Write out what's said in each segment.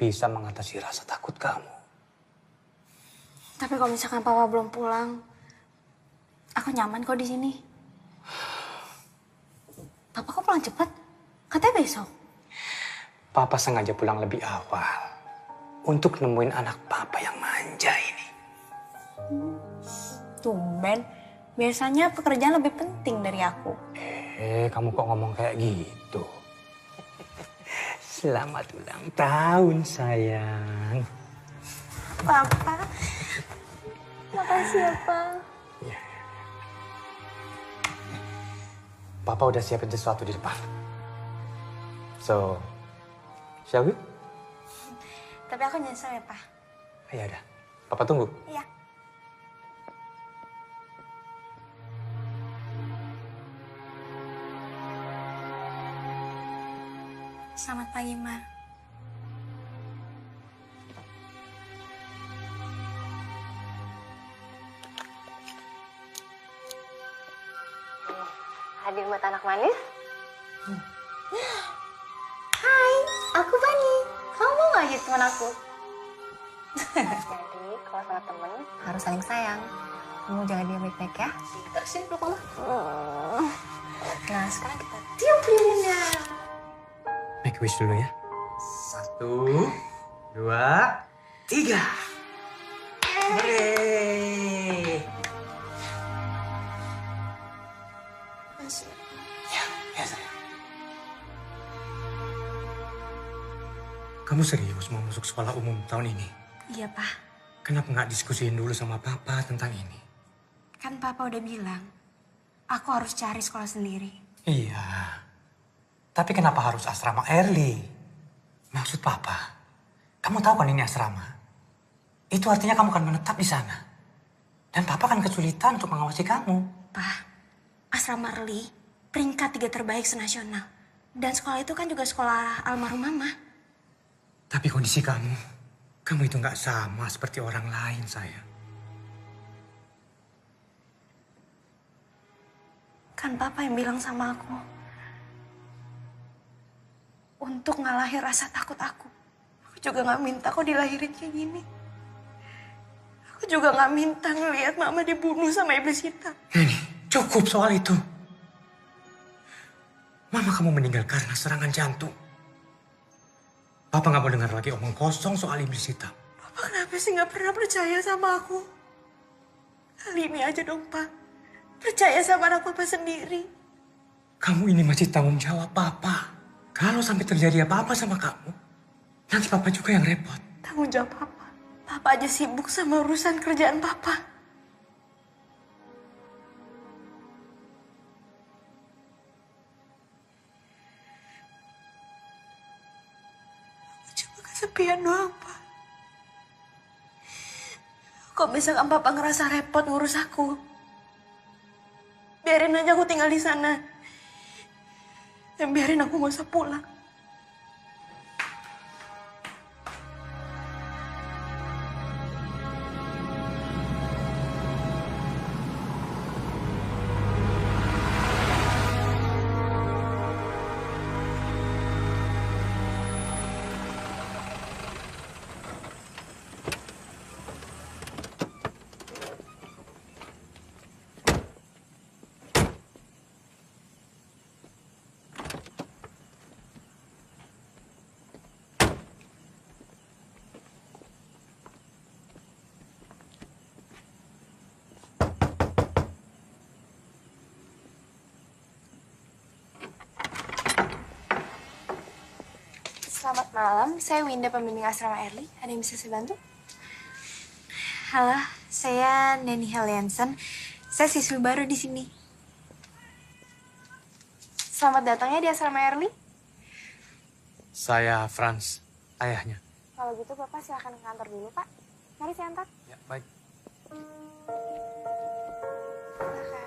bisa mengatasi rasa takut kamu. Tapi kalau misalkan papa belum pulang, aku nyaman kok di sini. Papa kok pulang cepet? Katanya besok. Papa sengaja pulang lebih awal untuk nemuin anak papa yang manja ini. Tumben, biasanya pekerjaan lebih penting dari aku. Kamu kok ngomong kayak gitu? Selamat ulang tahun, sayang. Papa, makasih ya, Pak. Papa udah siapin sesuatu di depan. So, shall we? Tapi aku nyesel ya, Pak. Ya udah, Papa tunggu. Iya. Selamat pagi, Ma. Hadir buat anak manis. Hai, aku Bani. Kamu mau gak jadi teman aku? Jadi, kalau sama temen harus saling sayang. Kamu jaga dia baik-baik ya. Tak sih, lu kamu. Nah, sekarang kita tiup lilinnya. Make wish dulu ya. 1, 2, 3. Hooray! Ya sayang. Kamu serius mau masuk sekolah umum tahun ini? Iya, Pak. Kenapa nggak diskusiin dulu sama Papa tentang ini? Kan Papa udah bilang, aku harus cari sekolah sendiri. Iya. Tapi kenapa harus asrama early? Maksud Papa, kamu tahu kan ini asrama? Itu artinya kamu akan menetap di sana. Dan Papa akan kesulitan untuk mengawasi kamu. Pak, asrama early peringkat 3 terbaik senasional. Dan sekolah itu kan juga sekolah almarhum Mama. Tapi kondisi kamu itu nggak sama seperti orang lain, sayang. Kan Papa yang bilang sama aku, untuk ngalahin rasa takut aku. Aku juga gak minta kok dilahirin kayak gini. Aku juga gak minta ngelihat Mama dibunuh sama iblis hitam. Ini cukup soal itu. Mama kamu meninggal karena serangan jantung. Papa nggak mau dengar lagi omong kosong soal iblis hitam. Papa kenapa sih gak pernah percaya sama aku? Kali ini aja dong, Pak. Percaya sama anak Papa sendiri. Kamu ini masih tanggung jawab Papa. Kalau sampai terjadi apa-apa sama kamu, nanti Papa juga yang repot. Tanggung jawab Papa. Papa aja sibuk sama urusan kerjaan Papa. Aku cuma kesepian doang, Pak. Kok misalkan Papa ngerasa repot ngurus aku, biarin aja aku tinggal di sana. Dan biarin aku gak usah pulang. Selamat malam, saya Winda, pembimbing asrama Early. Ada yang bisa saya bantu? Halo, saya Neni Heliansen. Saya siswi baru di sini. Selamat datang ya di asrama Early. Saya Franz, ayahnya. Kalau gitu Bapak silakan ke kantor dulu, Pak. Mari saya antar. Ya, baik. Silakan.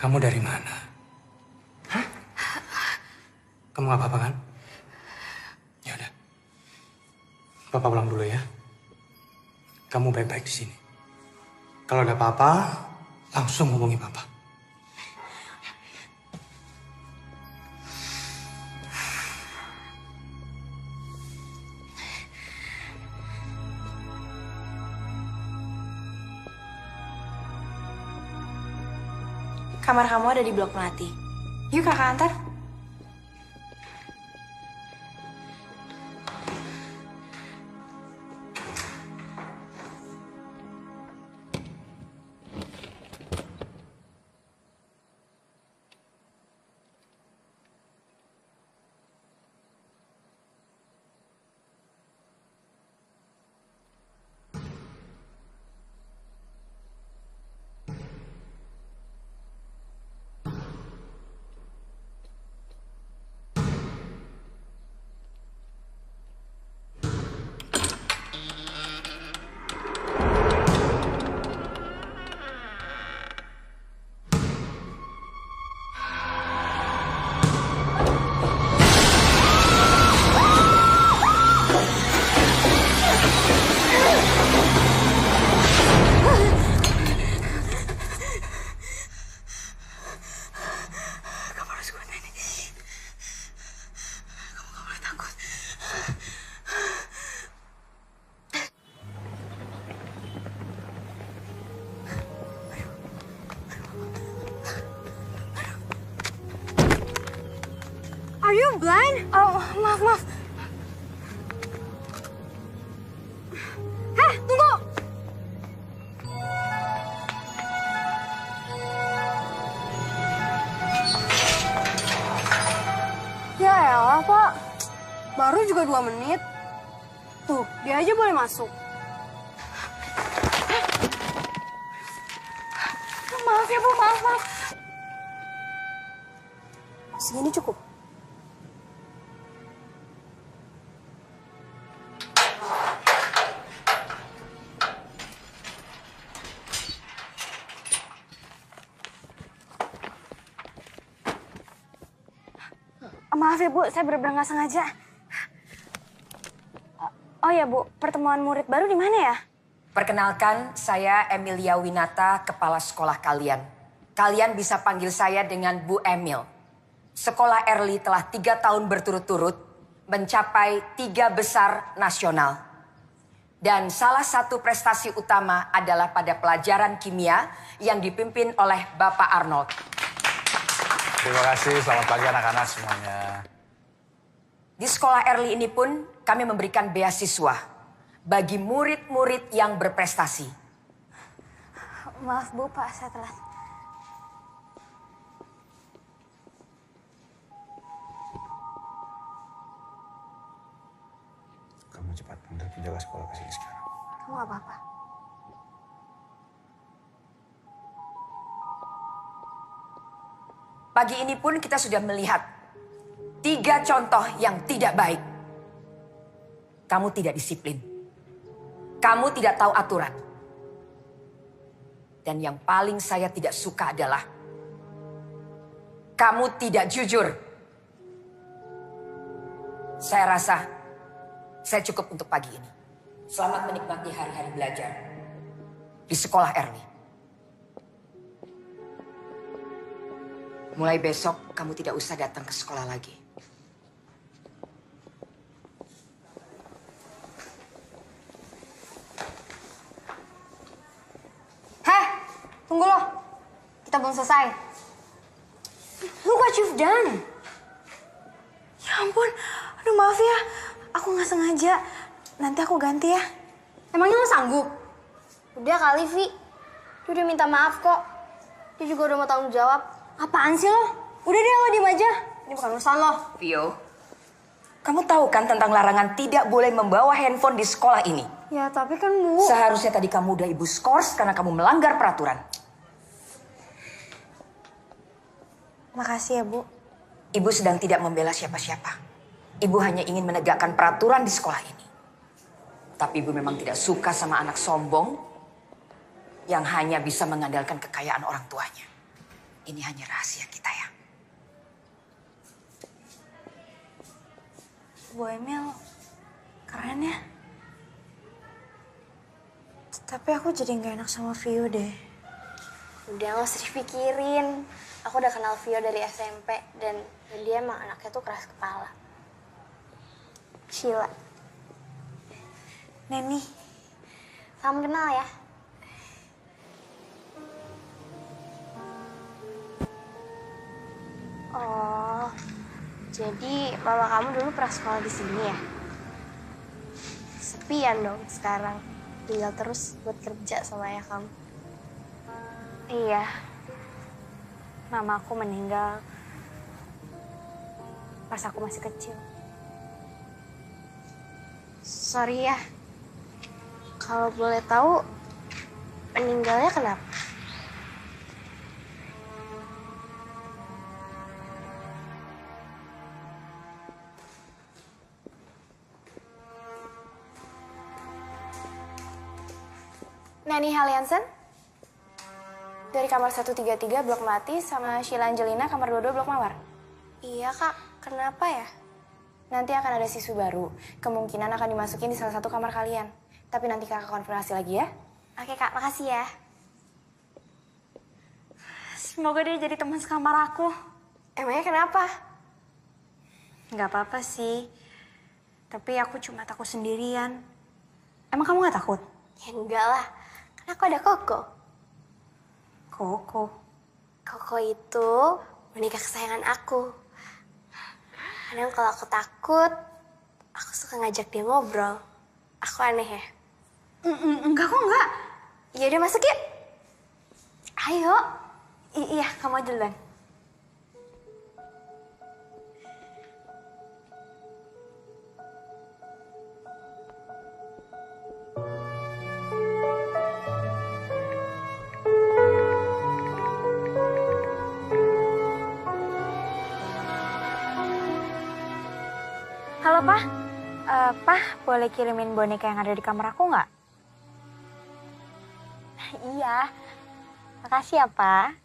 Kamu dari mana? Hah? Kamu gak apa-apa kan? Ya udah. Papa pulang dulu ya. Kamu baik-baik di sini. Kalau ada apa-apa, langsung hubungi Papa. Kamar kamu ada di blok Melati. Yuk kakak antar. Are you blind? Oh, maaf. Heh, tunggu! Ya elah, Pak. Baru juga 2 menit. Tuh, dia aja boleh masuk. Maaf ya, Bu. Maaf. Segini cukup. Maaf ya, Bu. Saya benar-benar nggak sengaja. Oh ya, Bu. Pertemuan murid baru di mana ya? Perkenalkan, saya Emilia Winata, kepala sekolah kalian. Kalian bisa panggil saya dengan Bu Emil. Sekolah Early telah 3 tahun berturut-turut mencapai 3 besar nasional. Dan salah satu prestasi utama adalah pada pelajaran kimia yang dipimpin oleh Bapak Arnold. Terima kasih, selamat pagi anak-anak semuanya. Di sekolah Early ini pun kami memberikan beasiswa bagi murid-murid yang berprestasi. Maaf, Bu. Pak, saya telat. Kamu cepat panggil penjaga sekolah ke sini sekarang. Kamu nggak apa-apa. Pagi ini pun kita sudah melihat 3 contoh yang tidak baik. Kamu tidak disiplin. Kamu tidak tahu aturan. Dan yang paling saya tidak suka adalah kamu tidak jujur. Saya rasa saya cukup untuk pagi ini. Selamat menikmati hari-hari belajar di sekolah Early. Mulai besok kamu tidak usah datang ke sekolah lagi. Heh, tunggu loh. Kita belum selesai. Look what you've done. Ya ampun. Aduh, maaf ya. Aku nggak sengaja. Nanti aku ganti ya. Emangnya lo sanggup? Udah kali, Vi. Dia udah minta maaf kok. Dia juga udah mau tanggung jawab. Apaan sih lo? Udah deh, lo diem aja. Ini bukan urusan lo. Vio, kamu tahu kan tentang larangan tidak boleh membawa handphone di sekolah ini? Ya, tapi kan Bu. Seharusnya tadi kamu udah ibu skors karena kamu melanggar peraturan. Makasih ya, Bu. Ibu sedang tidak membela siapa-siapa. Ibu hanya ingin menegakkan peraturan di sekolah ini. Tapi ibu memang tidak suka sama anak sombong yang hanya bisa mengandalkan kekayaan orang tuanya. Ini hanya rahasia kita ya. Bu Emil, keren ya. Tapi aku jadi gak enak sama Vio deh. Udah gak usah dipikirin. Aku udah kenal Vio dari SMP dan dia emang anaknya tuh keras kepala. Sheila. Neni, Salam kenal ya. Oh, jadi mama kamu dulu pernah sekolah di sini ya? Sepian dong sekarang. Tinggal terus buat kerja sama ayah kamu. iya. Mama aku meninggal pas aku masih kecil. Sorry ya. Kalau boleh tahu, meninggalnya kenapa? Nani Haliansen? Dari kamar 133 Blok Melati sama Sheila Angelina kamar 22 Blok Mawar? Iya kak, kenapa ya? Nanti akan ada siswi baru. Kemungkinan akan dimasukin di salah satu kamar kalian. Tapi nanti kakak konfirmasi lagi ya. Oke kak, makasih ya. Semoga dia jadi teman sekamar aku. Emangnya kenapa? Gak apa-apa sih. Tapi aku cuma takut sendirian. Emang kamu gak takut? Ya enggak lah, kan aku ada Koko. Koko. Koko itu boneka kesayangan aku. Kadang kalau aku takut, aku suka ngajak dia ngobrol. Aku aneh ya? Enggak kok enggak. Ya udah masuk yuk. Ayo. Iya, kamu aja duluan. Halo, Pak. Pak, boleh kirimin boneka yang ada di kamar aku nggak? Iya. Makasih ya, Pak.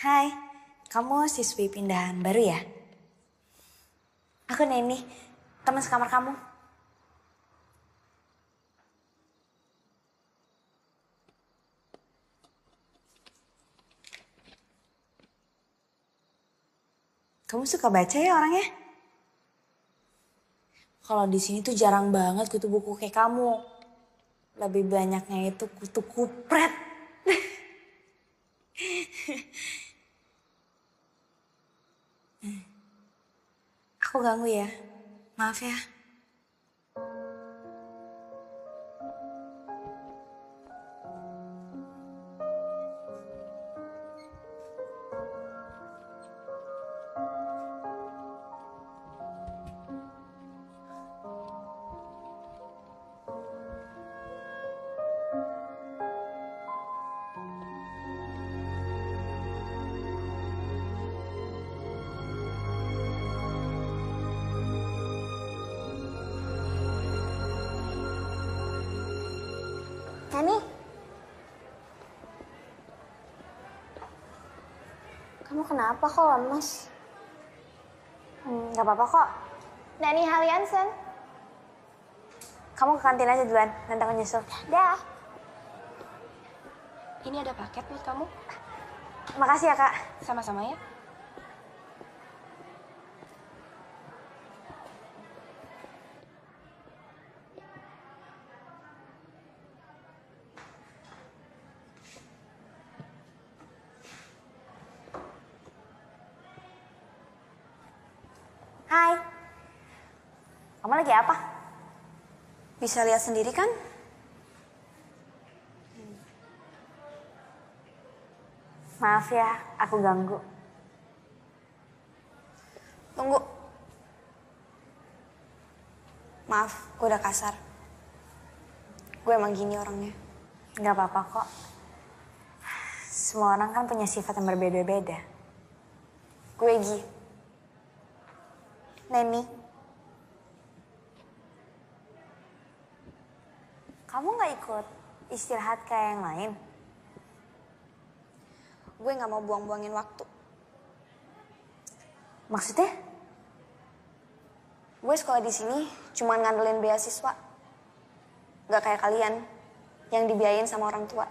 Hai, kamu siswi pindahan baru ya? Aku Neni, teman sekamar kamu. Kamu suka baca ya orangnya? Kalau di sini tuh jarang banget kutu buku kayak kamu. Lebih banyaknya itu kutu kupret. Aku ganggu ya, maaf ya. Kamu kenapa kok lemes? Gak apa-apa kok. Nani Haliansen. Kamu ke kantin aja duluan, nanti aku nyusul. Dah. Ini ada paket buat kamu. Makasih ya, Kak. Sama-sama ya. Hai. Kamu lagi apa? Bisa lihat sendiri kan? Maaf ya, aku ganggu. Tunggu. Maaf, gue udah kasar. Gue emang gini orangnya. Gak apa-apa kok. Semua orang kan punya sifat yang berbeda-beda. Gue Gi. Neni. Kamu gak ikut istirahat kayak yang lain? Gue gak mau buang-buangin waktu. Maksudnya? Gue sekolah di sini cuma ngandelin beasiswa. Gak kayak kalian yang dibiayain sama orang tua.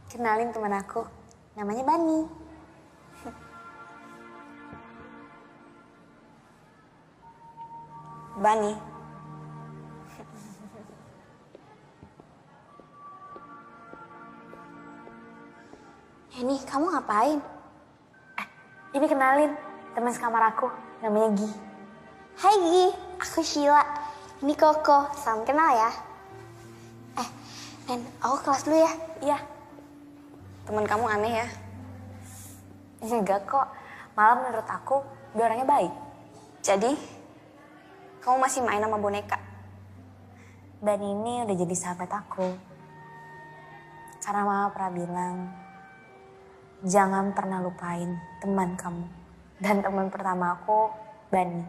Kenalin teman aku, namanya Bani. Bani. Neni, kamu ngapain? Ini kenalin, teman sekamar aku, namanya Gi. Hai Gi, aku Sheila. Ini Koko, salam kenal ya. Nen, aku kelas dulu ya. Iya. Teman kamu aneh ya. Enggak kok, malah menurut aku dia orangnya baik. Jadi, kamu masih main sama boneka? Dan ini udah jadi sahabat aku. Karena mama pernah bilang, jangan pernah lupain teman kamu. Dan teman pertama aku, Bani.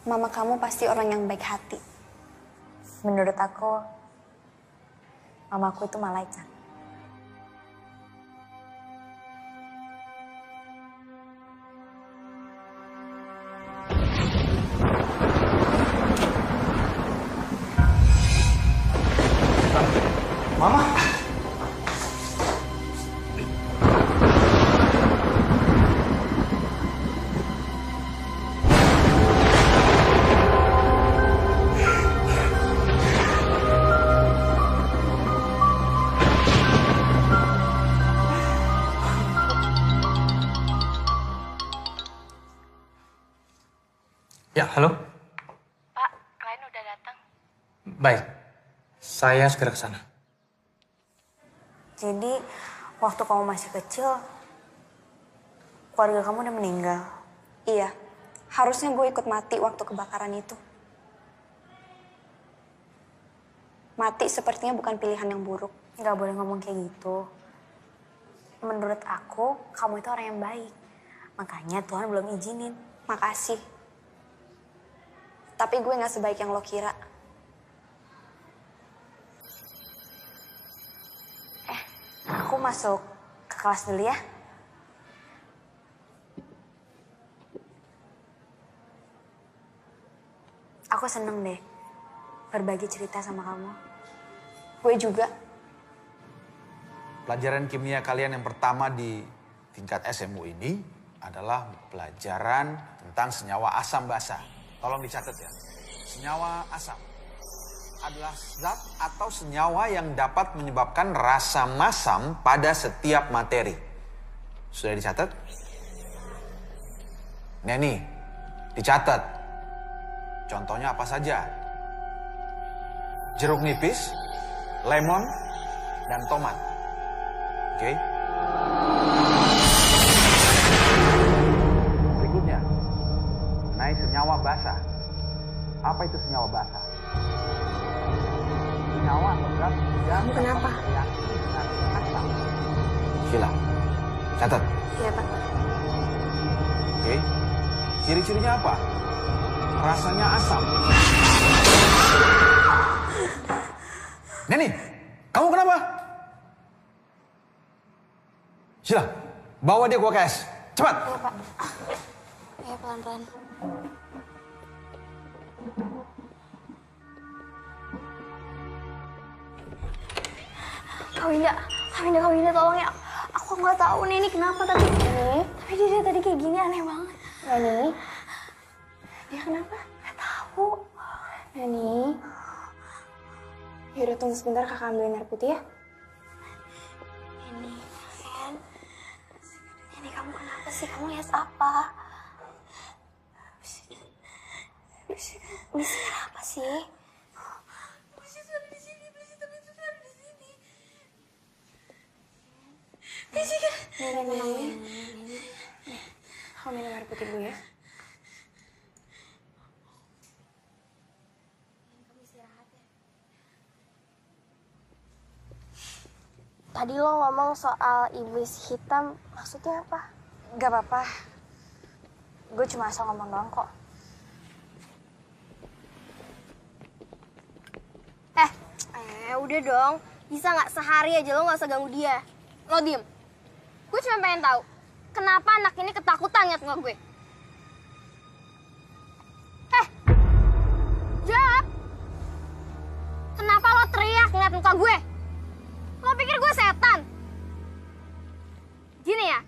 Mama kamu pasti orang yang baik hati. Menurut aku, mamaku itu malaikat. Mama. Ya, halo. Pak, klien udah datang. Baik, saya segera ke sana. Jadi, waktu kamu masih kecil, keluarga kamu udah meninggal. Iya, harusnya gue ikut mati waktu kebakaran itu. Mati sepertinya bukan pilihan yang buruk. Nggak boleh ngomong kayak gitu. Menurut aku, kamu itu orang yang baik. Makanya Tuhan belum izinin. Makasih. Tapi gue gak sebaik yang lo kira. Aku masuk ke kelas dulu ya. Aku seneng deh berbagi cerita sama kamu. Gue juga. Pelajaran kimia kalian yang pertama di tingkat SMU ini adalah pelajaran tentang senyawa asam basa. Tolong dicatat ya. Senyawa asam adalah zat atau senyawa yang dapat menyebabkan rasa masam pada setiap materi. Sudah dicatat? Neni, dicatat. Contohnya apa saja? Jeruk nipis, lemon, dan tomat. Oke? Berikutnya, naik senyawa basa. Apa itu senyawa basa? Senyawa atau zat yang Kenapa? bereaksi dengan asam. Sheila, catat. Iya, Pak. Oke? Ciri-cirinya apa? rasanya asam. Neni, kamu kenapa? Sheila, bawa dia ke UKS. Cepat. Iya, Pak. Iya, pelan-pelan. Kak Winda, tolong ya. Aku nggak tahu nih ini kenapa tapi dia tadi kayak gini aneh banget. Nani, dia kenapa? Nggak tahu. Nani, yaudah tunggu sebentar kakak ambilin air putih ya. Nani, kamu kenapa sih? Kamu lihat apa? Bisik apa sih? Nih, kamu minum air putih dulu ya. Tadi lo ngomong soal iblis hitam, maksudnya apa? Gak apa-apa. Gue cuma asal ngomong doang kok. Udah dong. Bisa nggak sehari aja lo nggak usah ganggu dia. Lo diem. Gue cuma pengen tahu, kenapa anak ini ketakutan ngeliat muka gue? Jawab! Kenapa lo teriak ngeliat muka gue? Lo pikir gue setan? Gini ya,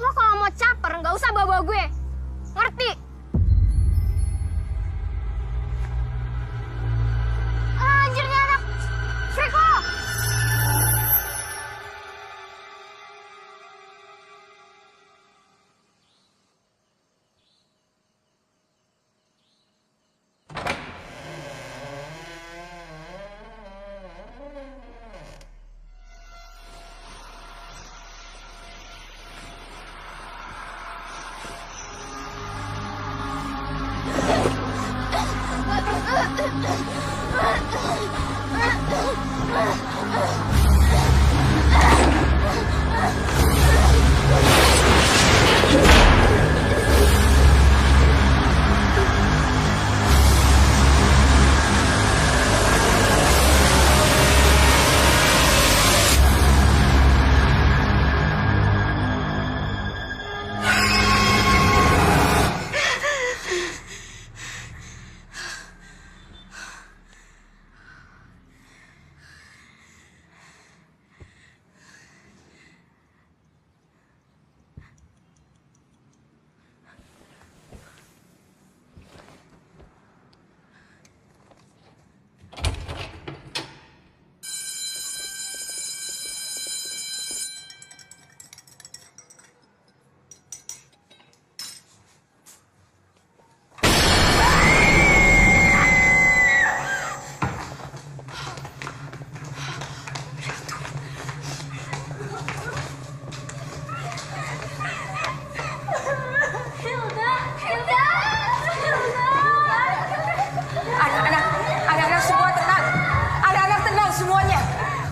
lo kalau mau caper nggak usah bawa-bawa gue. Ngerti? Anjir nih anak! Freak lo!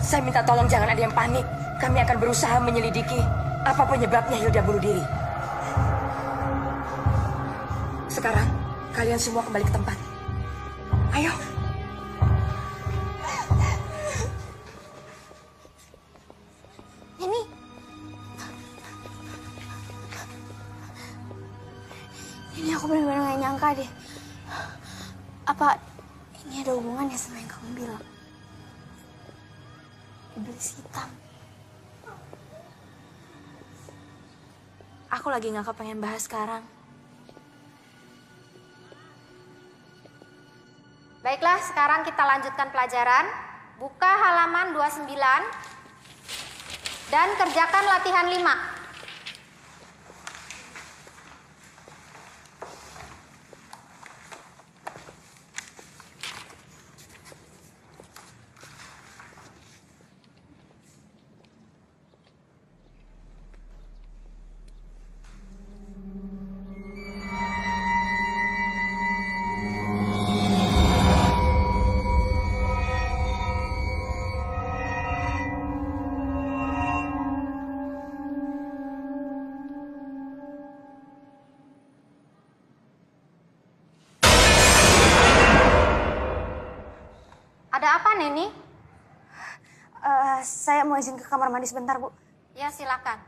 Saya minta tolong jangan ada yang panik. Kami akan berusaha menyelidiki apa penyebabnya Hilda bunuh diri. Sekarang kalian semua kembali ke tempat. Ayo. Ini aku benar-benar gak nyangka deh. Apa ini ada hubungannya sama yang kamu bilang? Iblis hitam. Aku lagi gak kepengen bahas sekarang. Baiklah, sekarang kita lanjutkan pelajaran. Buka halaman 29 dan kerjakan latihan 5. Saya mau izin ke kamar mandi sebentar, Bu. Ya, silakan.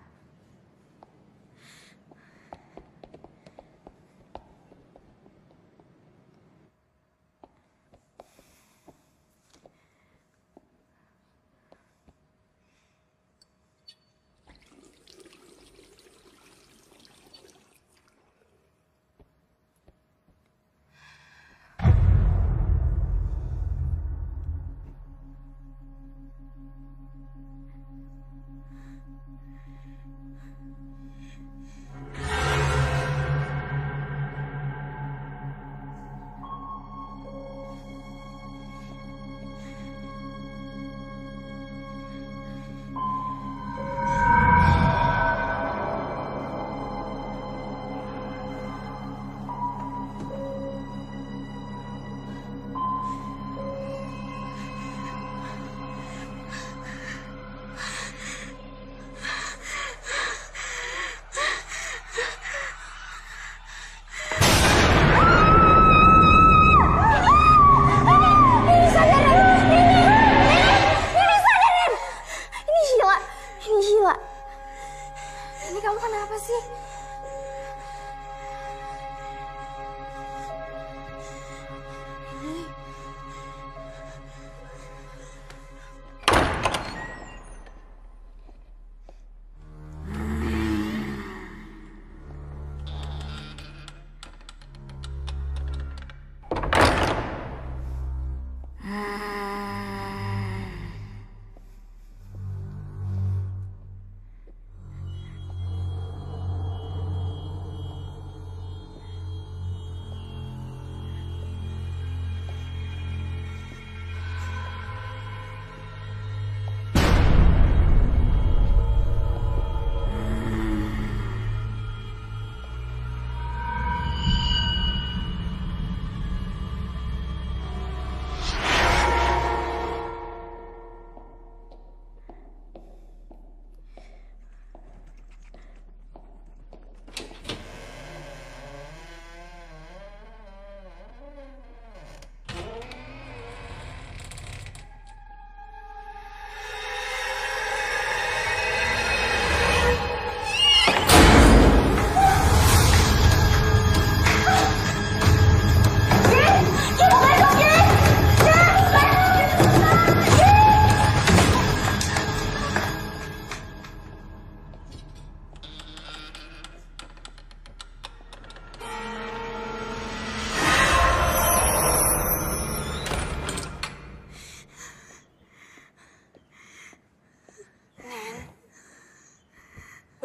Ini kamu kenapa sih?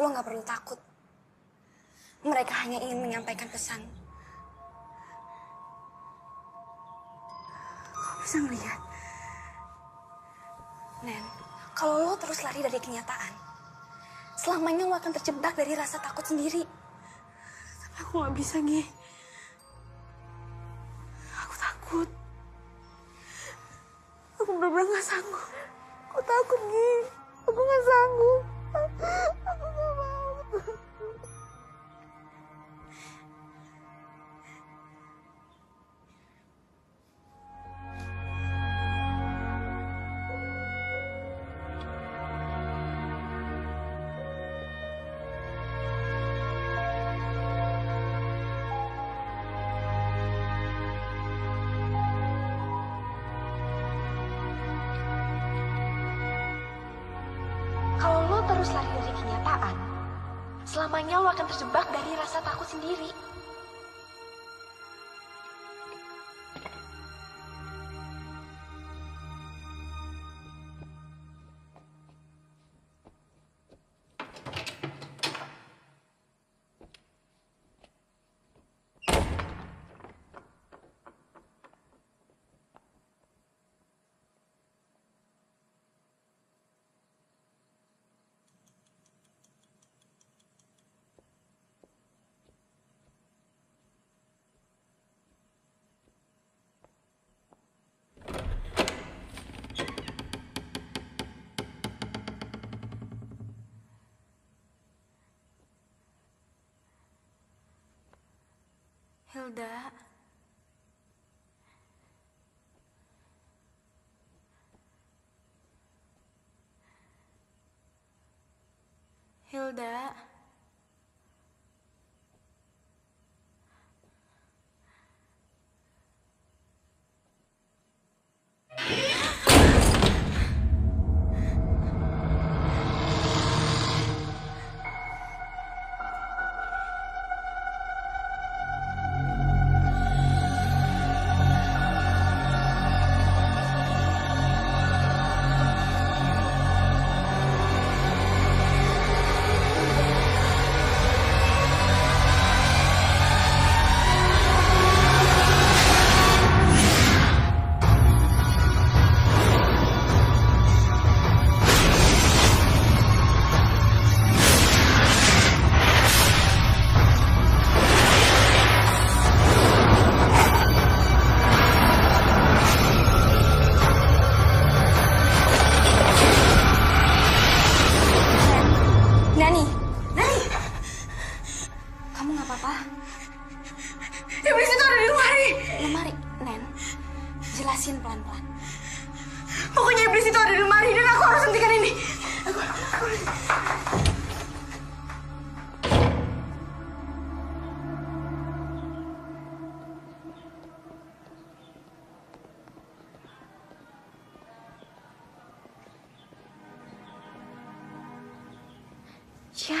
Lo gak perlu takut. Mereka hanya ingin menyampaikan pesan. Kau bisa ngeliat? Nen, kalau lo terus lari dari kenyataan, selamanya lo akan terjebak dari rasa takut sendiri. Tapi aku gak bisa, Gi. Aku takut. Aku bener-bener gak sanggup. Aku takut, Gi. Aku gak sanggup. Aku gak mau. Kalau lo terus lari dari kenyataan, selamanya lo akan terjebak dari rasa takut sendiri. Hilda. Hilda. Nani, Nani, kamu nggak apa-apa? Iblis itu ada di lemari. Lemari, Nen. Jelasin pelan-pelan. Pokoknya iblis itu ada di lemari dan aku harus hentikan ini. Ya,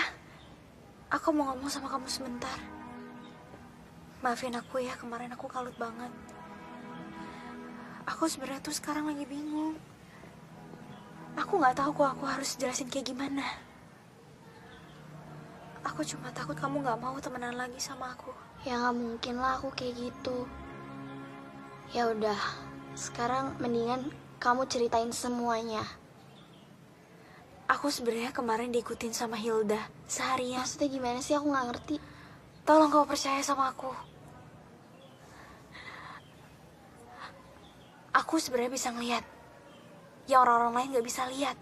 aku mau ngomong sama kamu sebentar. Maafin aku ya, kemarin aku kalut banget. Aku sebenarnya tuh sekarang lagi bingung. Aku nggak tahu kok aku harus jelasin kayak gimana. Aku cuma takut kamu nggak mau temenan lagi sama aku. Ya nggak mungkin lah aku kayak gitu. Ya udah, sekarang mendingan kamu ceritain semuanya. Aku sebenarnya kemarin diikutin sama Hilda seharian. Maksudnya gimana sih? Aku nggak ngerti. Tolong kau percaya sama aku. Aku sebenarnya bisa ngeliat yang orang-orang lain gak bisa lihat.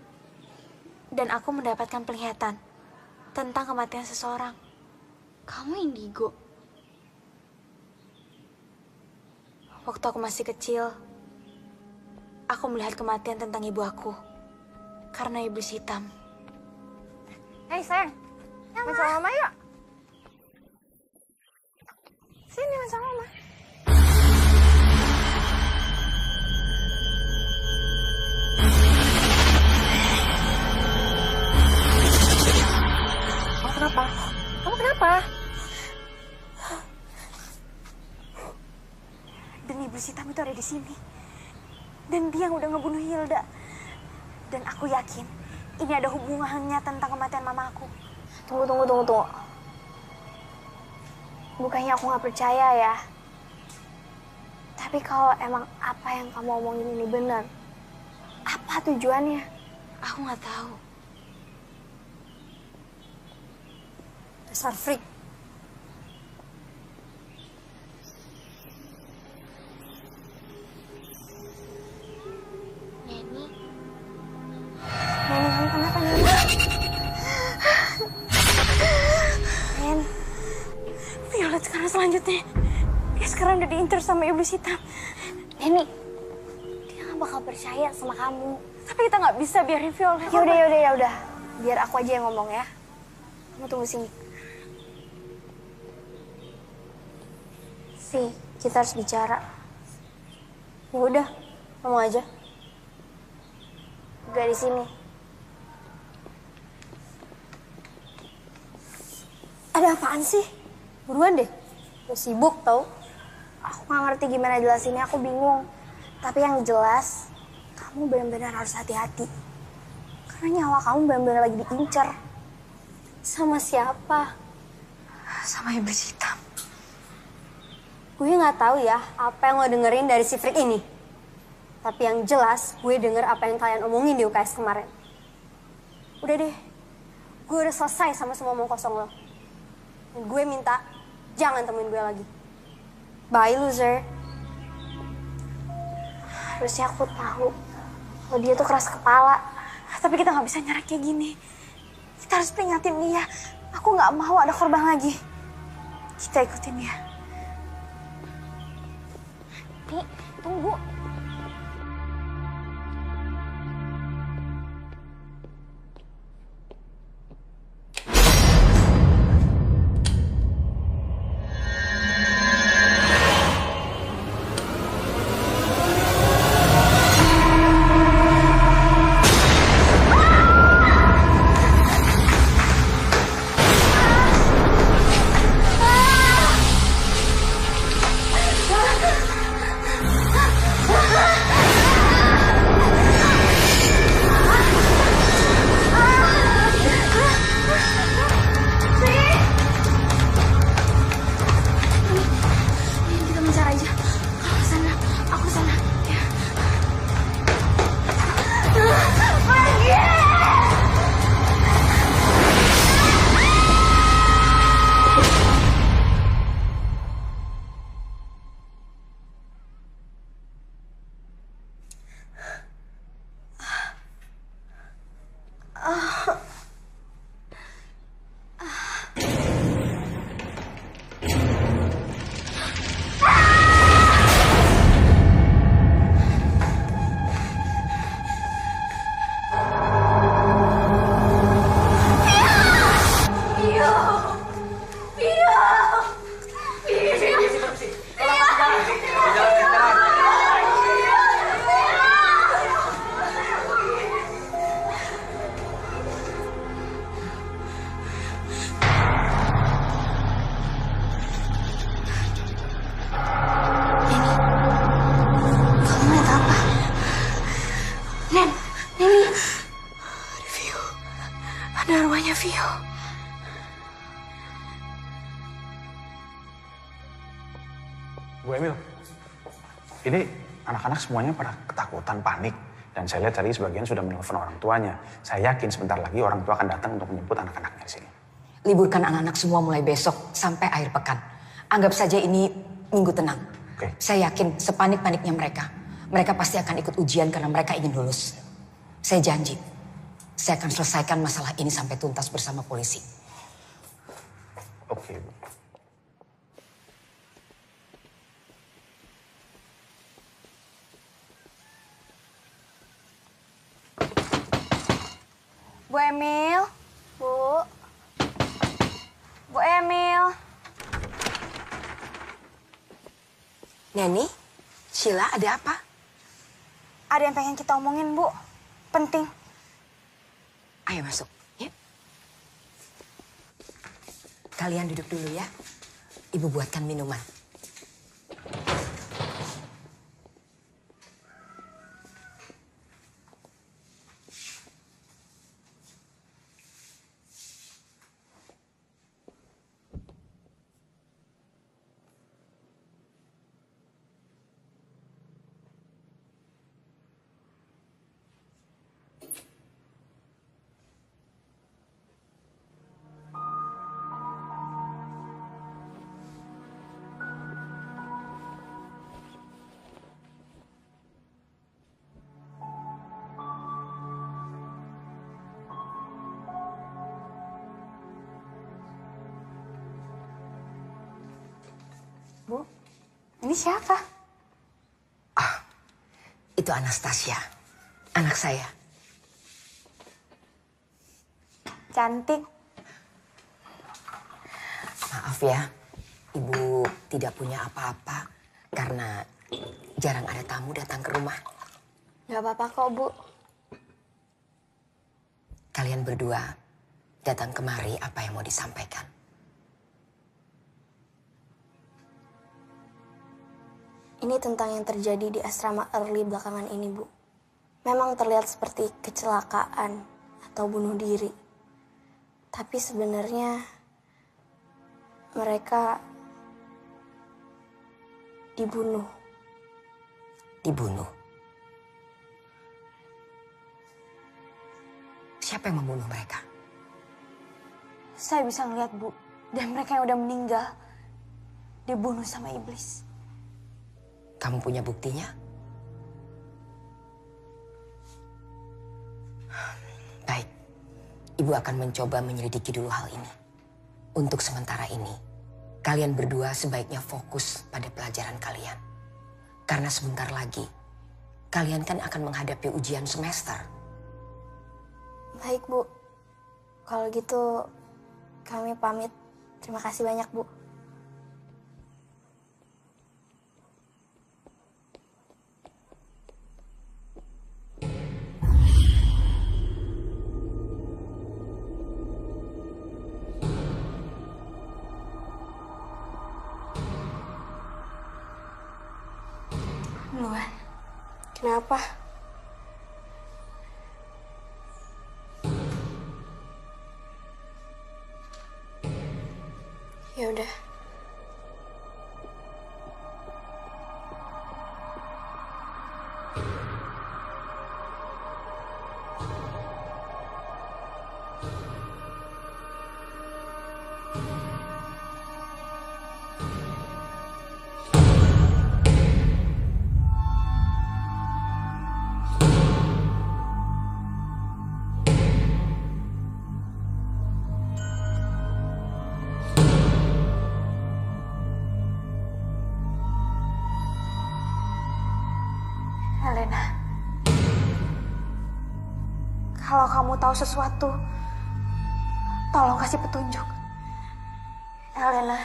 Dan aku mendapatkan penglihatan tentang kematian seseorang. Kamu indigo. Waktu aku masih kecil, aku melihat kematian tentang ibu aku karena iblis hitam. Hei sayang, main sama mama yuk. Sini main sama mama. Kamu kenapa? Kamu kenapa? Dan iblis hitam itu ada di sini. Dan dia yang udah ngebunuh Hilda. Dan aku yakin ini ada hubungannya tentang kematian mama aku. Tunggu. Bukannya aku nggak percaya ya. Tapi kalau emang apa yang kamu omongin ini benar, apa tujuannya? Aku nggak tahu. Dasar freak. Neni, Neni, kamu kenapa Neni? Nen, Violet sekarang selanjutnya. Dia sekarang udah diinter sama iblis hitam. Neni, dia nggak bakal percaya sama kamu. Tapi kita nggak bisa biarin Violet. Ya udah. Biar aku aja yang ngomong ya. Kamu tunggu sini. Kita harus bicara. Ya udah, ngomong aja. Gak di sini. Ada apaan sih? Buruan deh. Gue sibuk tau. Aku nggak ngerti gimana jelasinnya, aku bingung. Tapi yang jelas, kamu benar-benar harus hati-hati. Karena nyawa kamu benar-benar lagi diincar. Sama siapa? Sama iblis hitam. Gue nggak tahu ya apa yang lo dengerin dari si freak ini. Tapi yang jelas gue denger apa yang kalian omongin di UKS kemarin. Udah deh, gue udah selesai sama semua omong kosong lo. Dan gue minta jangan temuin gue lagi. Bye loser. Harusnya aku tahu kalau dia tuh keras kepala. Tapi kita nggak bisa nyerah kayak gini. Kita harus peringatin dia. Aku nggak mau ada korban lagi. Kita ikutin dia. Nih, tunggu. Ada arwahnya Vio. Bu Emil, ini anak-anak semuanya pada ketakutan, panik. Dan saya lihat tadi sebagian sudah menelpon orang tuanya. Saya yakin sebentar lagi orang tua akan datang untuk menjemput anak-anaknya di sini. Liburkan anak-anak semua mulai besok sampai akhir pekan. Anggap saja ini minggu tenang. Oke. Saya yakin sepanik-paniknya mereka. Mereka pasti akan ikut ujian karena mereka ingin lulus. Saya janji, saya akan selesaikan masalah ini sampai tuntas bersama polisi. Oke, Bu. Bu Emil. Bu. Bu Emil. Neni, Sheila, ada apa? Ada yang pengen kita omongin, Bu. Penting. Ayo masuk, ya. Kalian duduk dulu ya. Ibu buatkan minuman. Bu, ini siapa? Itu Anastasia, anak saya. Cantik. Maaf ya, Ibu tidak punya apa-apa karena jarang ada tamu datang ke rumah. Gak apa-apa kok, Bu. Kalian berdua datang kemari, apa yang mau disampaikan? Ini tentang yang terjadi di asrama Early belakangan ini, Bu. Memang terlihat seperti kecelakaan atau bunuh diri. Tapi sebenarnya mereka dibunuh. Dibunuh? Siapa yang membunuh mereka? Saya bisa ngeliat, Bu. Dan mereka yang udah meninggal dibunuh sama iblis. Kamu punya buktinya? Baik, Ibu akan mencoba menyelidiki dulu hal ini. Untuk sementara ini, kalian berdua sebaiknya fokus pada pelajaran kalian. Karena sebentar lagi, kalian kan akan menghadapi ujian semester. Baik, Bu. Kalau gitu, kami pamit. Terima kasih banyak, Bu. Luan, Kenapa? Ya udah. tahu sesuatu. Tolong kasih petunjuk. Elena.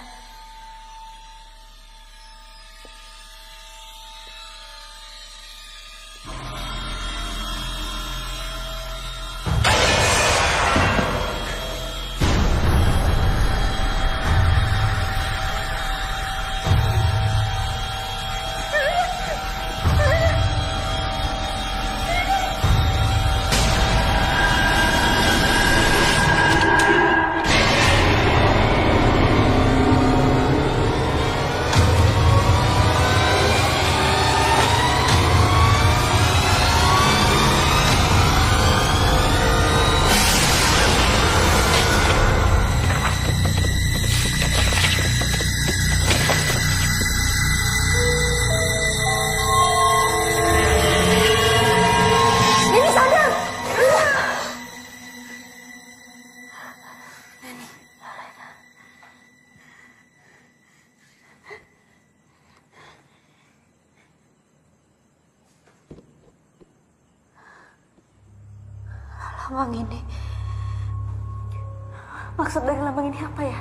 Lambang ini. Maksud dari lambang ini apa ya?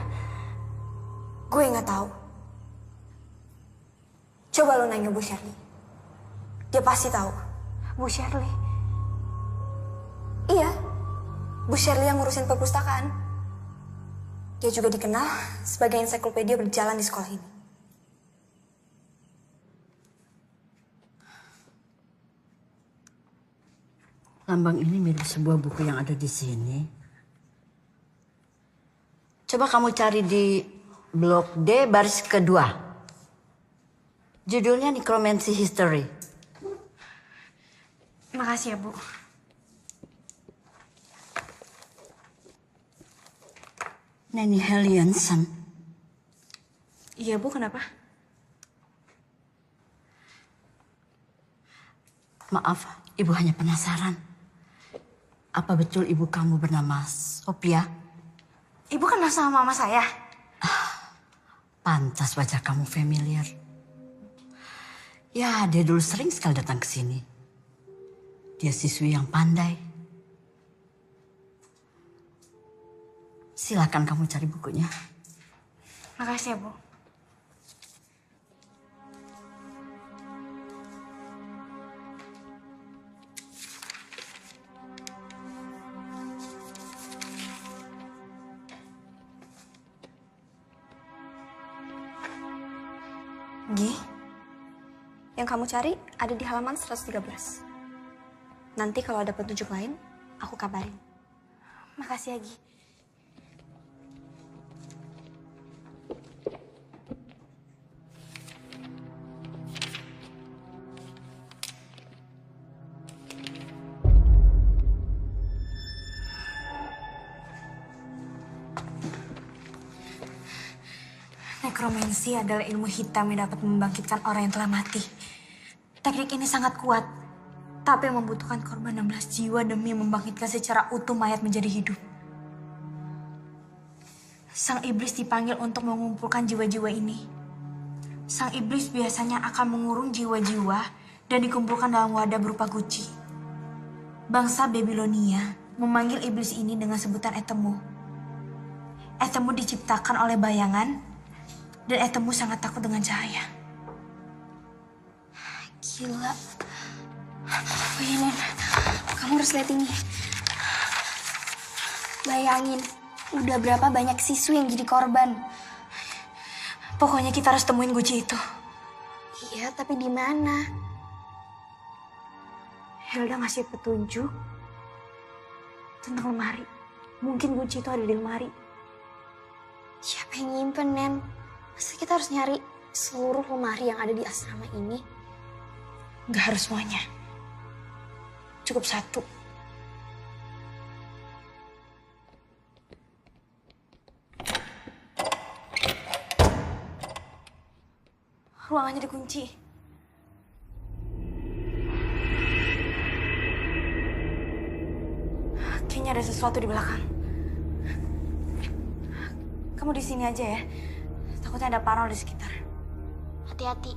Gue nggak tahu. Coba lo nanya Bu Shirley. Dia pasti tahu. Bu Shirley. Iya, Bu Shirley yang ngurusin perpustakaan. Dia juga dikenal sebagai ensiklopedia berjalan di sekolah ini. Lambang ini mirip sebuah buku yang ada di sini. Coba kamu cari di blok D baris kedua. Judulnya Necromancy History. Makasih ya, Bu. Nanny Hellianson. Iya, Bu, kenapa? Maaf, Ibu hanya penasaran. Apa betul ibu kamu bernama Sophia? Ibu kenal sama mama saya? Pantas wajah kamu familiar. Ya, dia dulu sering sekali datang ke sini. Dia siswi yang pandai. Silakan kamu cari bukunya. Makasih ya, Bu. Gi, yang kamu cari ada di halaman 113. Nanti kalau ada petunjuk lain, aku kabarin. Makasih ya, Gi. Nekromansi adalah ilmu hitam yang dapat membangkitkan orang yang telah mati. Teknik ini sangat kuat, tapi membutuhkan korban 16 jiwa demi membangkitkan secara utuh mayat menjadi hidup. Sang iblis dipanggil untuk mengumpulkan jiwa-jiwa ini. Sang iblis biasanya akan mengurung jiwa-jiwa dan dikumpulkan dalam wadah berupa guci. Bangsa Babilonia memanggil iblis ini dengan sebutan Etemu. Etemu diciptakan oleh bayangan, dan Etemu sangat takut dengan cahaya. Gila. Bayangin, kamu harus lihat ini. Bayangin, udah berapa banyak siswi yang jadi korban. Pokoknya kita harus temuin guci itu. Iya, tapi di mana? Hilda ngasih petunjuk tentang lemari. Mungkin guci itu ada di lemari. Siapa yang nyimpen, Nen? Masa kita harus nyari seluruh lemari yang ada di asrama ini? Gak harus semuanya. Cukup satu. Ruangannya dikunci. Kayaknya ada sesuatu di belakang. Kamu di sini aja ya. Takutnya ada parno di sekitar. Hati-hati.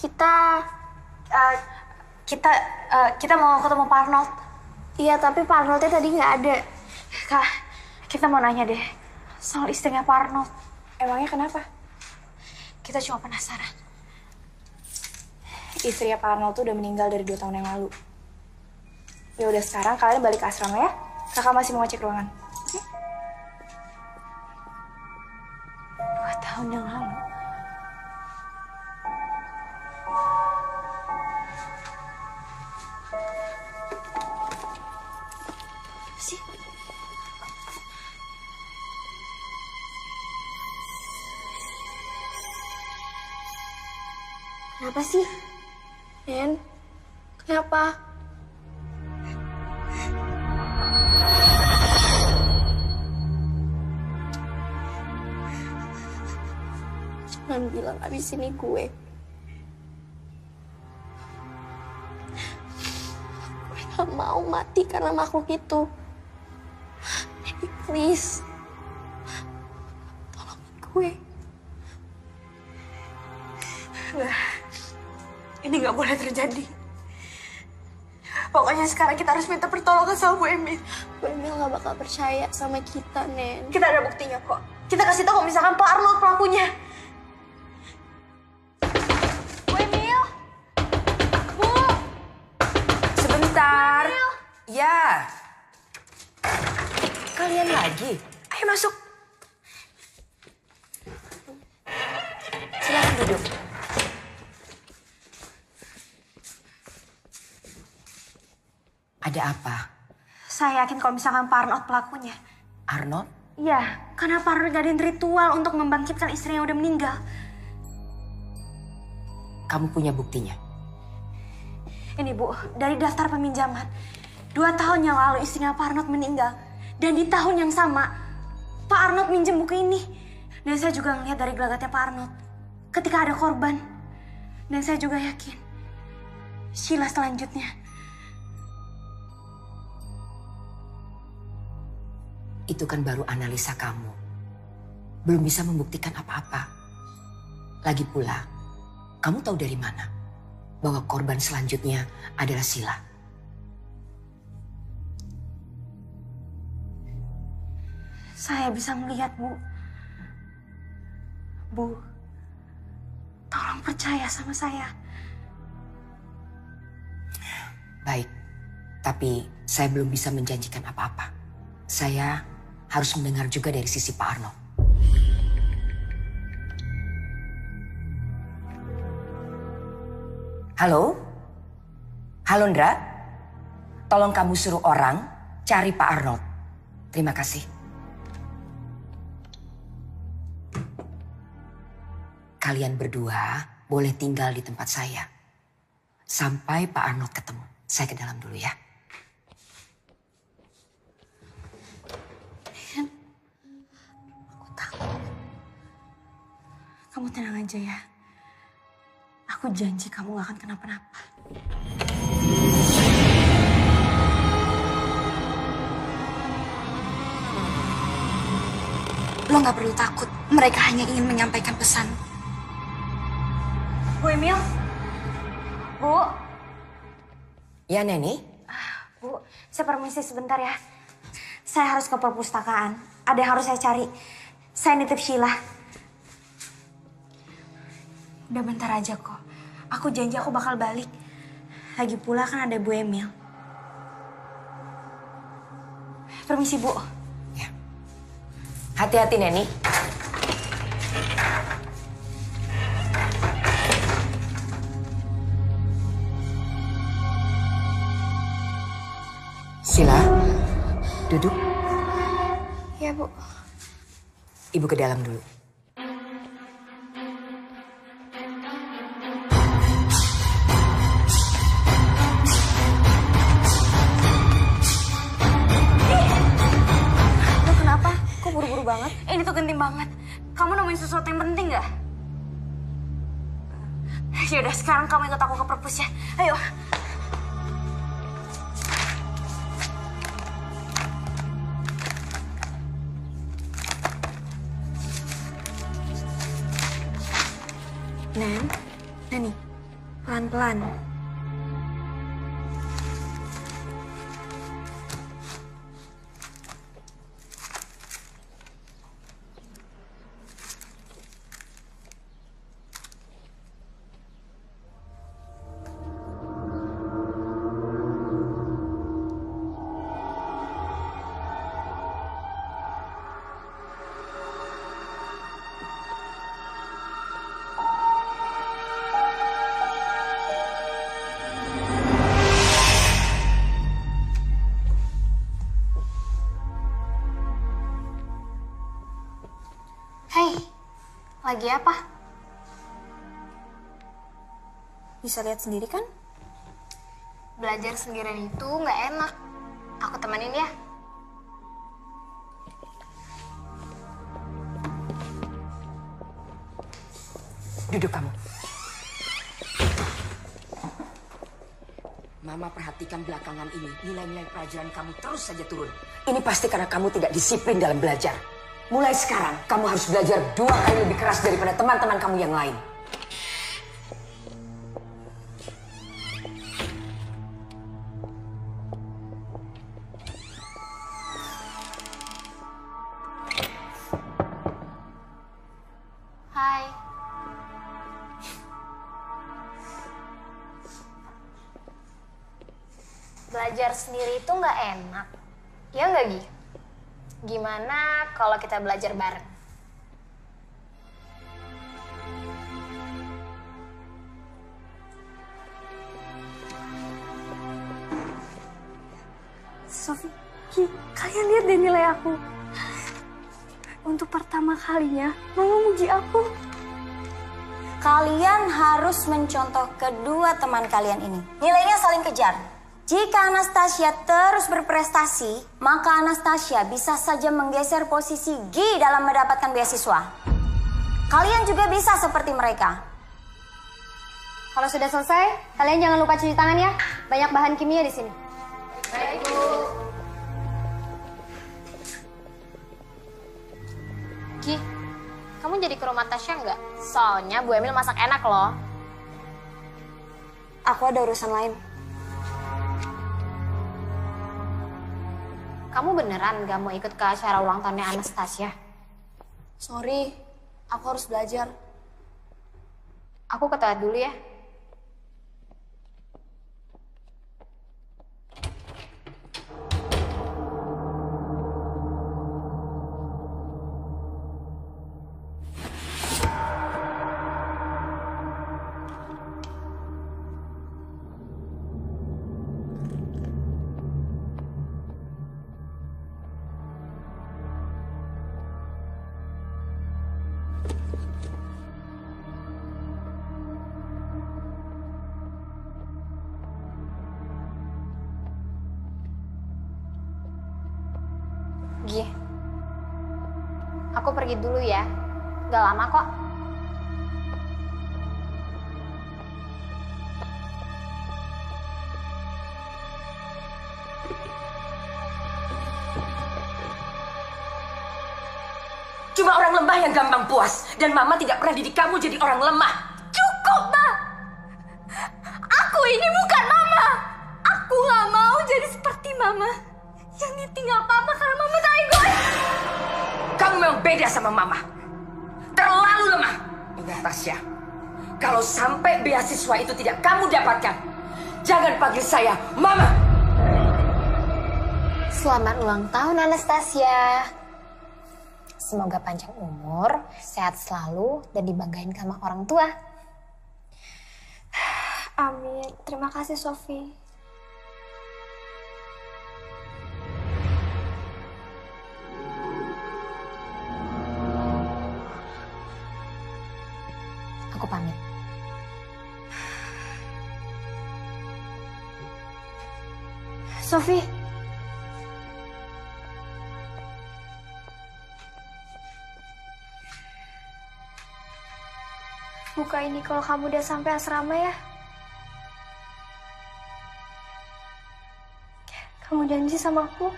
Kita mau ketemu Pak Arnold. Iya, tapi Pak Arnoldnya tadi nggak ada. Kak, kita mau nanya deh soal istrinya Pak Arnold. Emangnya kenapa? Kita cuma penasaran. Istrinya Pak Arnold tuh udah meninggal dari 2 tahun yang lalu. Ya udah, sekarang kalian balik ke asrama ya. Kakak masih mau ngecek ruangan. Oke? 2 tahun yang lalu. Sih. Kenapa sih? Nen, kenapa? Jangan bilang abis ini gue. Gue gak mau mati karena makhluk itu. Baby, please. Tolongin gue. Ini nggak boleh terjadi. Pokoknya sekarang kita harus minta pertolongan sama Bu Emil. Bu Emil gak bakal percaya sama kita, Nen. Kita ada buktinya kok. Kita kasih tahu kalau misalkan Pak Arnold pelakunya. Bu Emil! Bu! Sebentar. Ya. Kalian lagi? Ayo masuk. Silakan duduk. Ada apa? Saya yakin kalau misalkan Pak Arnold pelakunya. Arnold? Iya, karena Pak Arnold ngadain ritual untuk membangkitkan istrinya yang udah meninggal. Kamu punya buktinya? Ini Bu, dari daftar peminjaman. 2 tahun yang lalu istrinya Pak Arnold meninggal. Dan di tahun yang sama, Pak Arnold minjem buku ini. Dan saya juga ngeliat dari gelagatnya Pak Arnold. Ketika ada korban. Dan saya juga yakin. Sheila selanjutnya. Itu kan baru analisa kamu. Belum bisa membuktikan apa-apa. Lagi pula, kamu tahu dari mana bahwa korban selanjutnya adalah Sheila? Saya bisa melihat, Bu. Bu, tolong percaya sama saya. Baik, tapi saya belum bisa menjanjikan apa-apa. Saya harus mendengar juga dari sisi Pak Arnold. Halo? Halo, Ndra? Tolong kamu suruh orang cari Pak Arnold. Terima kasih. Kalian berdua boleh tinggal di tempat saya. Sampai Pak Arnold ketemu. Saya ke dalam dulu ya. Kamu tenang aja ya. Aku janji kamu gak akan kenapa-napa. Lo gak perlu takut. Mereka hanya ingin menyampaikan pesan. Bu Emil? Bu? Ya, Neni? Bu, saya permisi sebentar ya. Saya harus ke perpustakaan. Ada yang harus saya cari. Saya nitip Sheila. Udah bentar aja kok. Aku janji aku bakal balik. Lagi pula kan ada Bu Emil. Permisi, Bu. Ya. Hati-hati, Neni. Sheila, duduk. Ya, Bu. Ibu ke dalam dulu. Lo kenapa? Kok buru-buru banget? Ini tuh genting banget. Kamu nemuin sesuatu yang penting gak? Yaudah, sekarang kamu ikut aku ke perpus ya. Ayo. Neni, Pelan-pelan. Hei, lagi apa? Bisa lihat sendiri kan? Belajar sendirian itu nggak enak. Aku temenin ya. Duduk kamu. Mama perhatikan belakangan ini, nilai-nilai pelajaran kamu terus saja turun. Ini pasti karena kamu tidak disiplin dalam belajar. Mulai sekarang, kamu harus belajar 2 kali lebih keras daripada teman-teman kamu yang lain. Hai. Belajar sendiri itu nggak enak. Ya nggak, Gi? Gimana kalau kita belajar bareng? Sofi, Ki, kalian lihat deh nilai aku. Untuk pertama kalinya, Mama muji aku. Kalian harus mencontoh kedua teman kalian ini. Nilainya saling kejar. Jika Anastasia terus berprestasi, maka Anastasia bisa saja menggeser posisi Gi dalam mendapatkan beasiswa. Kalian juga bisa seperti mereka. Kalau sudah selesai, kalian jangan lupa cuci tangan ya. Banyak bahan kimia di sini. Baik, Bu. Ki, kamu jadi ke rumah Tasya nggak? Soalnya Bu Emil masak enak loh. Aku ada urusan lain. Kamu beneran gak mau ikut ke acara ulang tahunnya Anastasia? Sorry, aku harus belajar. Aku ke toilet dulu ya. Gi, aku pergi dulu ya. Gak lama kok. Cuma orang lemah yang gampang puas. Dan Mama tidak pernah didik kamu jadi orang lemah. Cukup, Ma! Aku ini bukan Mama! Aku gak mau jadi seperti Mama. Yang ditinggal Papa karena Mama tak egois. Kamu memang beda sama Mama. Terlalu lemah. Ingat, Tasya. Kalau sampai beasiswa itu tidak kamu dapatkan, jangan panggil saya Mama. Selamat ulang tahun Anastasia. Semoga panjang umur, sehat selalu, dan dibanggain sama orang tua. Amin. Terima kasih, Sofi. Aku pamit. Sofi. Buka ini kalau kamu udah sampai asrama ya. Kamu janji sama aku?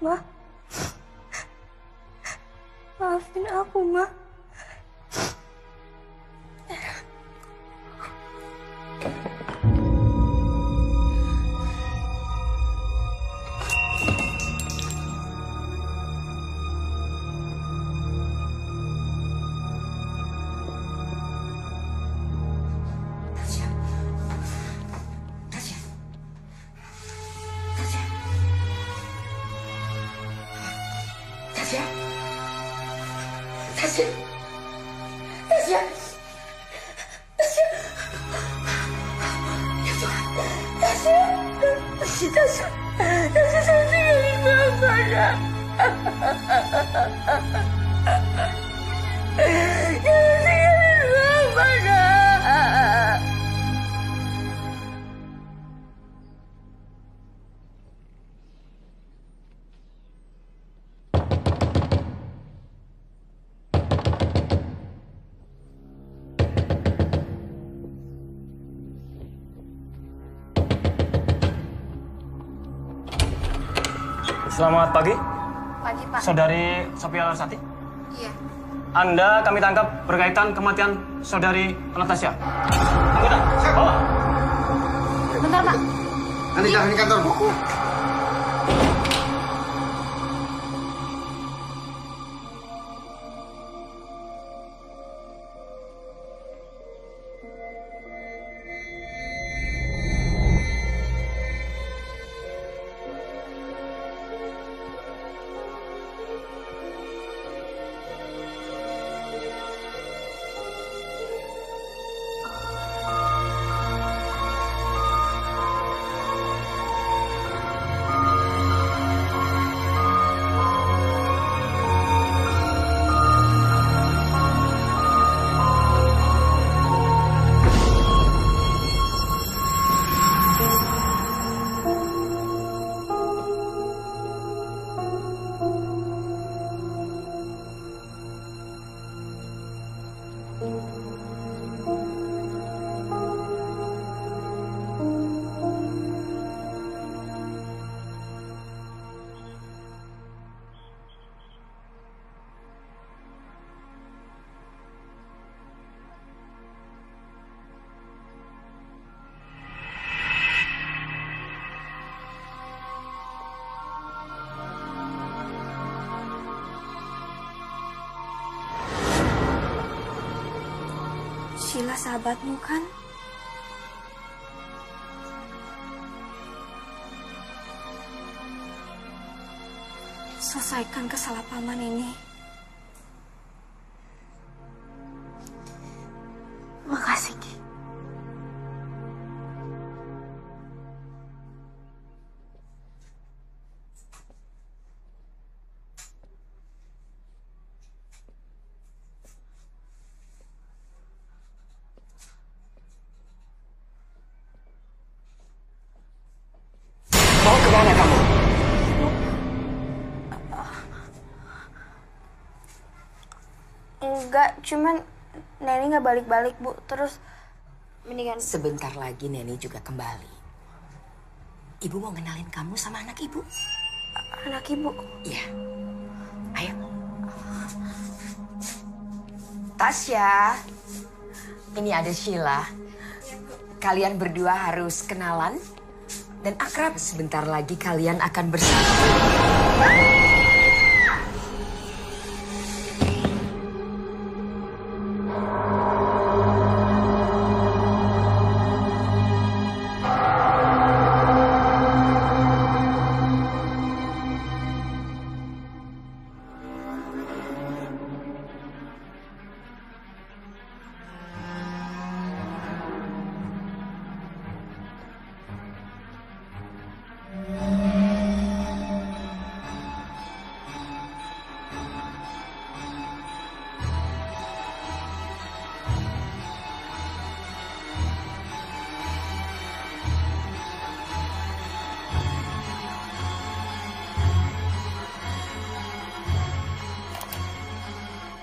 Ma. Maafin aku, Ma. Selamat pagi. Pagi, Pak. Saudari Sophia Larsati. Iya. Anda kami tangkap berkaitan kematian saudari Anastasia. Anggota, bawa. Bentar, Pak. Nanti jangan di kantor, Bu. Sheila sahabatmu kan? Selesaikan kesalahpahaman ini. Makasih, Ki. Mau kemana kamu? Enggak, cuman Neni nggak balik-balik, Bu. Terus mendingan Sebentar lagi Neni juga kembali. Ibu mau kenalin kamu sama anak ibu. anak Ibu. Iya. Ayo. Tasya. Ini ada Sheila. Kalian berdua harus kenalan dan akrab. Sebentar lagi kalian akan bersama.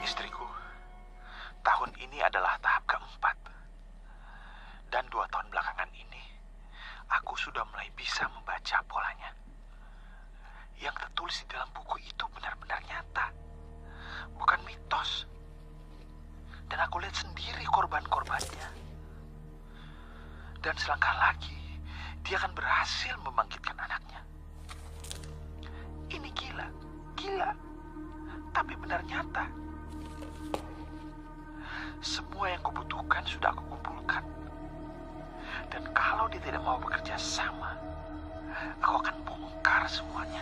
Istriku, tahun ini adalah tahap keempat. Dan 2 tahun belakangan ini, aku sudah mulai bisa membaca polanya. Yang tertulis di dalam buku itu benar-benar nyata, bukan mitos. Dan aku lihat sendiri korban-korbannya. Dan selangkah lagi, dia akan berhasil membangkitkan anaknya. Ini gila, tapi benar nyata. Semua yang kubutuhkan sudah aku kumpulkan. Dan kalau dia tidak mau bekerja sama, aku akan bongkar semuanya.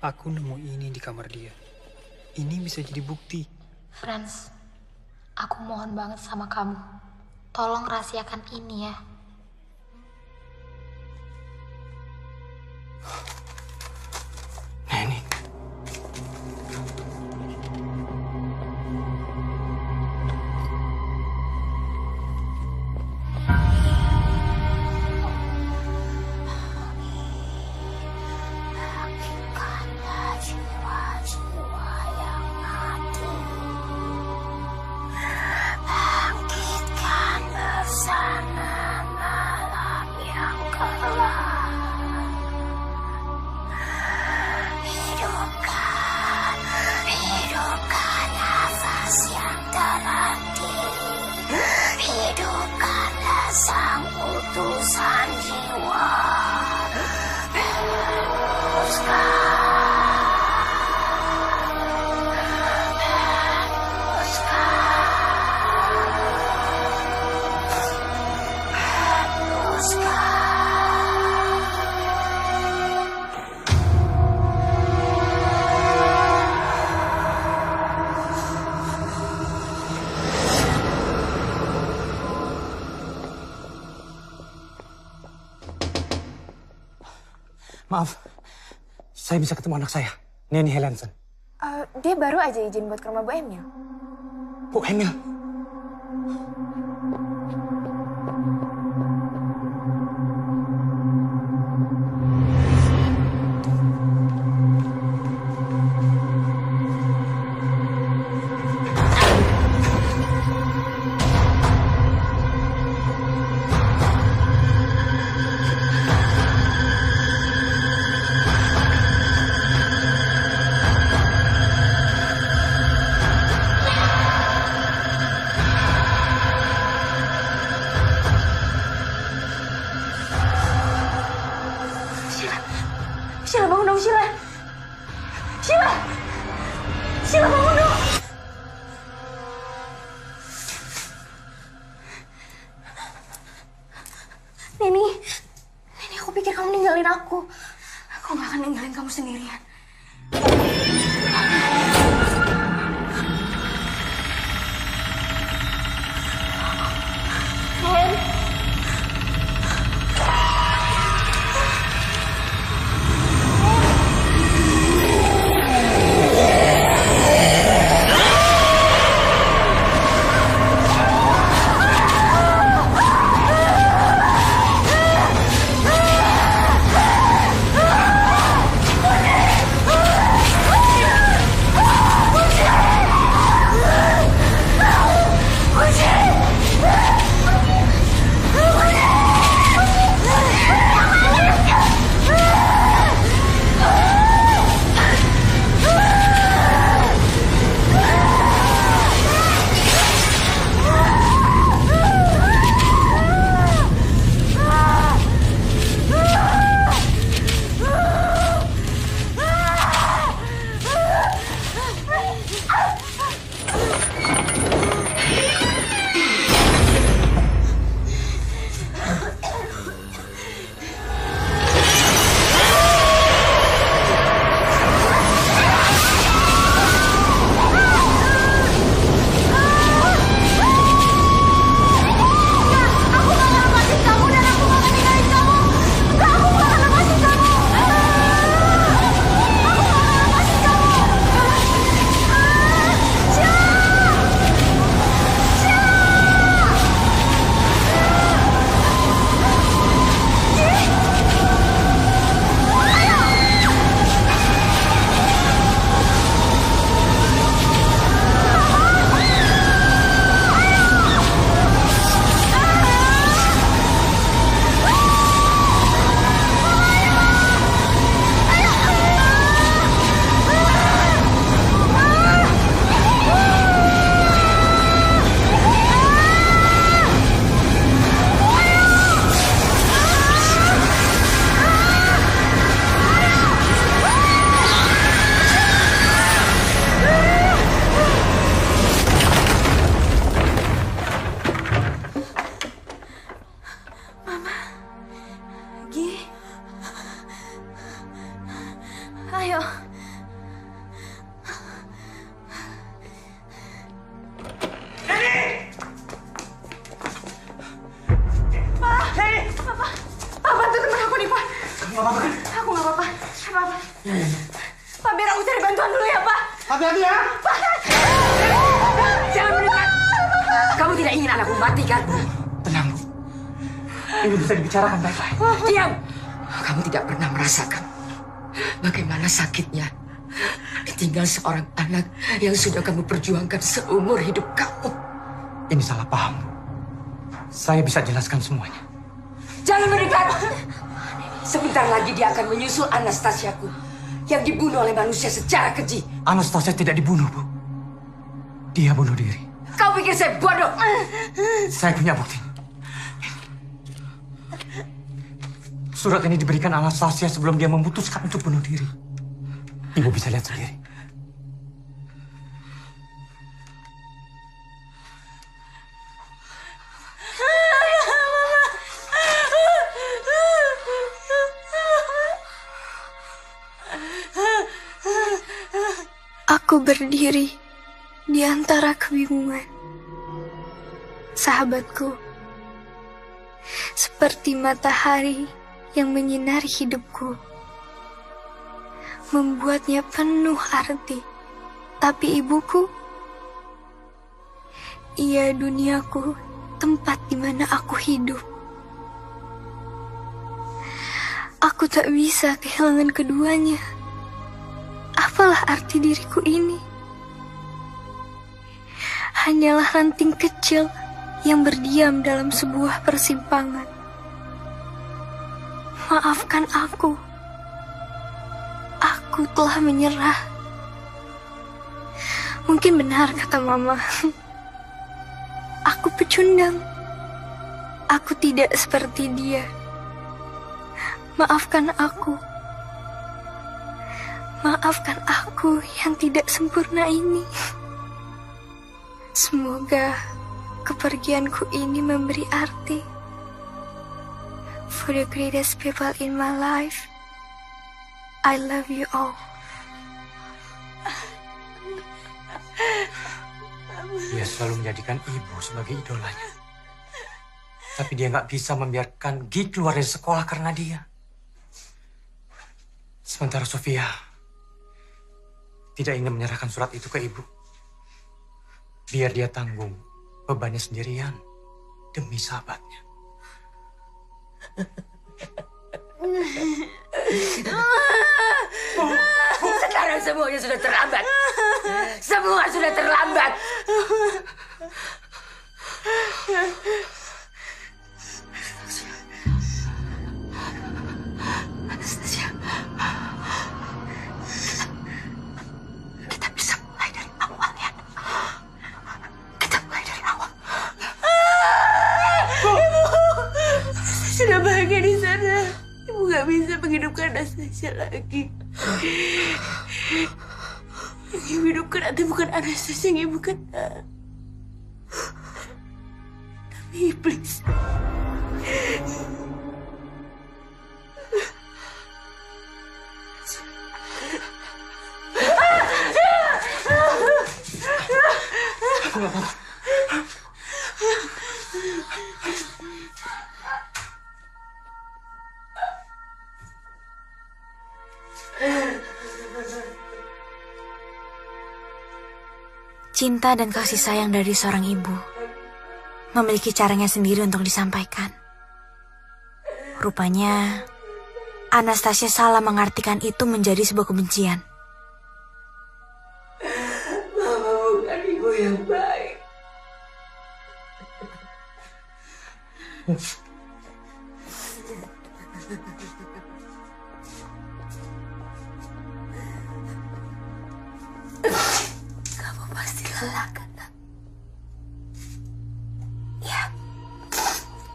Aku nemu ini di kamar dia. Ini bisa jadi bukti. Friends, aku mohon banget sama kamu. Tolong rahasiakan ini ya. Neni. Maaf, saya bisa ketemu anak saya, Neni Helliansen. Dia baru aja izin buat ke rumah Bu Emil. Bu Emil? Sheila bangun dong, Sheila. Sheila! Sheila bangun dong. Neni, aku pikir kamu ninggalin aku. Aku gak akan ninggalin kamu sendirian. Ayo. Pak, bantu temen aku nih, Pak. Kamu gak apa-apa kan? Aku gak apa-apa. Apa-apa. Pak, biar aku cari bantuan dulu ya, Pak. Hati-hati ya. Pak. Jangan mendekat. Kamu tidak ingin anakku mati kan? Tenang, Bu. Ini bisa dibicarakan baik-baik. Diam. Kamu tidak pernah merasakan bagaimana sakitnya ditinggal seorang anak yang sudah kamu perjuangkan seumur hidup kamu. Ini salah paham, Bu. Saya bisa jelaskan semuanya. Jangan mendekat. Sebentar lagi dia akan menyusul Anastasiaku yang dibunuh oleh manusia secara keji. Anastasia tidak dibunuh, Bu. Dia bunuh diri. Kau pikir saya bodoh? Saya punya bukti. Surat ini diberikan Anastasia sebelum dia memutuskan untuk bunuh diri. Ibu bisa lihat sendiri. Aku berdiri di antara kebingungan. Sahabatku, seperti matahari yang menyinari hidupku, membuatnya penuh arti. Tapi ibuku, ia duniaku, tempat di mana aku hidup. Aku tak bisa kehilangan keduanya. Apalah arti diriku ini? Hanyalah ranting kecil yang berdiam dalam sebuah persimpangan. Maafkan aku. Aku telah menyerah. Mungkin benar kata Mama. Aku pecundang. Aku tidak seperti dia. Maafkan aku. Maafkan aku yang tidak sempurna ini. Semoga kepergianku ini memberi arti. For the greatest people in my life, I love you all. Dia selalu menjadikan ibu sebagai idolanya. Tapi dia nggak bisa membiarkan Gi keluar dari sekolah karena dia. Sementara Sofia tidak ingin menyerahkan surat itu ke ibu. Biar dia tanggung bebannya sendirian demi sahabatnya. Sekarang semuanya sudah terlambat. Semua sudah terlambat. Anastasia. Kita bisa mulai dari awal ya. Kita mulai dari awal. Ibu, saya sudah bahagia di sana. Ibu gak bisa menghidupkan Anastasia lagi. Yang ibu hidupkan nanti bukan Anastasia yang ibu kenal, tapi iblis. Aku gak apa-apa. Cinta dan kasih sayang dari seorang ibu memiliki caranya sendiri untuk disampaikan. Rupanya, Anastasia salah mengartikan itu menjadi sebuah kebencian. Mama bukan ibu yang baik. Kamu pasti lelah kan? Ya,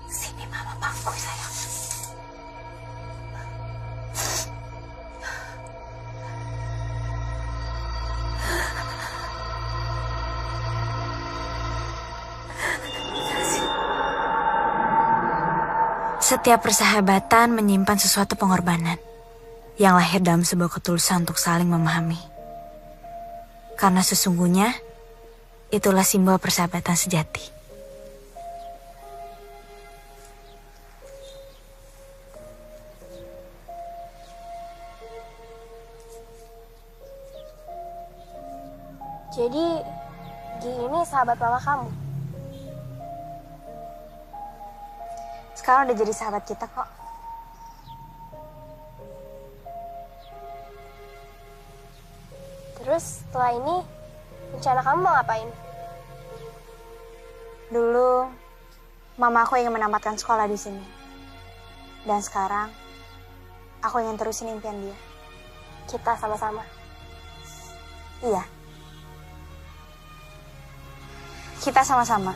sini Mama bangku sayang. Setiap persahabatan menyimpan sesuatu pengorbanan yang lahir dalam sebuah ketulusan untuk saling memahami. Karena sesungguhnya, itulah simbol persahabatan sejati. Jadi, Gi ini sahabat mama kamu? Sekarang udah jadi sahabat kita kok. Terus setelah ini, rencana kamu mau ngapain? Dulu, mama aku ingin menamatkan sekolah di sini. Dan sekarang, aku ingin terusin impian dia. Kita sama-sama. Iya. Kita sama-sama.